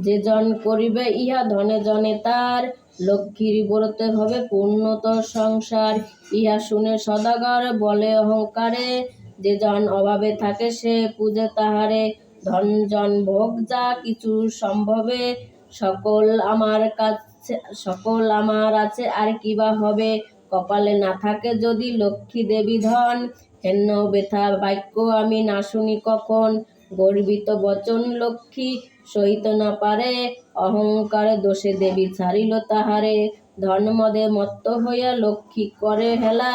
যে জন করিবে ইহা ধনে জনে তার, লক্ষ্মীর ব্রতে হবে পূর্ণতর সংসার। ইহা শুনে সদাগর বলে অহংকারে, যে জন অভাবে থাকে সে পূজে তাহারে। ধন জন ভোগ যা কিছু সম্ভবে, সকল আমার আছে আর কিবা হবে। কপালে না থাকে যদি লক্ষ্মী দেবী ধন, হেন ব্যথা বাক্য আমি না শুনি কখন। গর্বিত বচন লক্ষ্মী সহিতে না পারে, অহংকারে দোষে দেবী ছাড়িল তাহারে। ধন মদে মত্ত হইয়া লক্ষ্মী করে হেলা,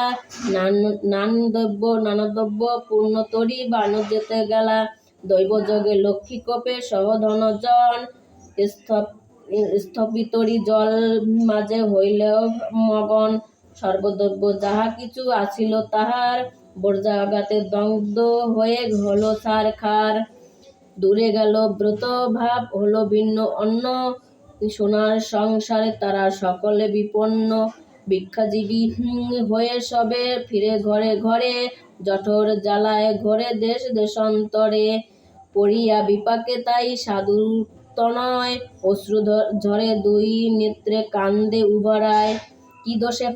নানদ্রব্য পূর্ণ তরি বানর যেতে গেলা। দৈব যোগে লক্ষ্মী কোপে সহ ধন জন, স্থপিতরি জল মাঝে হইলেও মগন। সর্বদ্রব্য যাহা কিছু আছিল তাহার, বর্জাগাতে দগ্ধ হয়ে হলো ছারখার। দূরে গেল ব্রত ভাব হলো ভিন্ন অন্ন, সোনার সংসারে তারা সকলে বিপন্ন। ভিক্ষাজীবী হয়ে সবে ফিরে ঘরে ঘরে, জঠর জ্বালায় ঘরে দেশ দেশান্তরে। পড়িয়া বিপাকে তাই সাধুর তনয়, অশ্রু ঝরে দুই নেত্রে কান্দে উভরায়। কি দোষে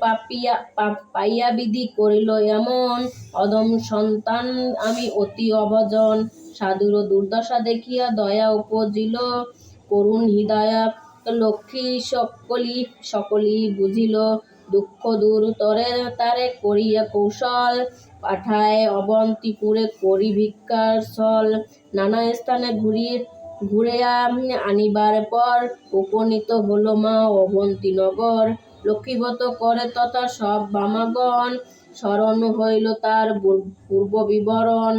পাইয়া বিধি করিল এমন, অধম সন্তান আমি অতি অভজন। সাধুর দুর্দশা দেখিয়া দয়া উপজিল, করুণ হৃদয়া লক্ষ্মী সকলি বুঝিল। দুঃখ দূর তারে করিয়া কৌশল, পাঠায় অবন্তিপুরে করি ভিক্ষার স্থল। নানা স্থানে ঘুরিয়া আনিবার পর, উপনীত হল মা অবন্তী নগর। লক্ষ্মীব্রত করে তথা সব বামাগণ, স্মরণ হইল তার পূর্ব বিবরণ।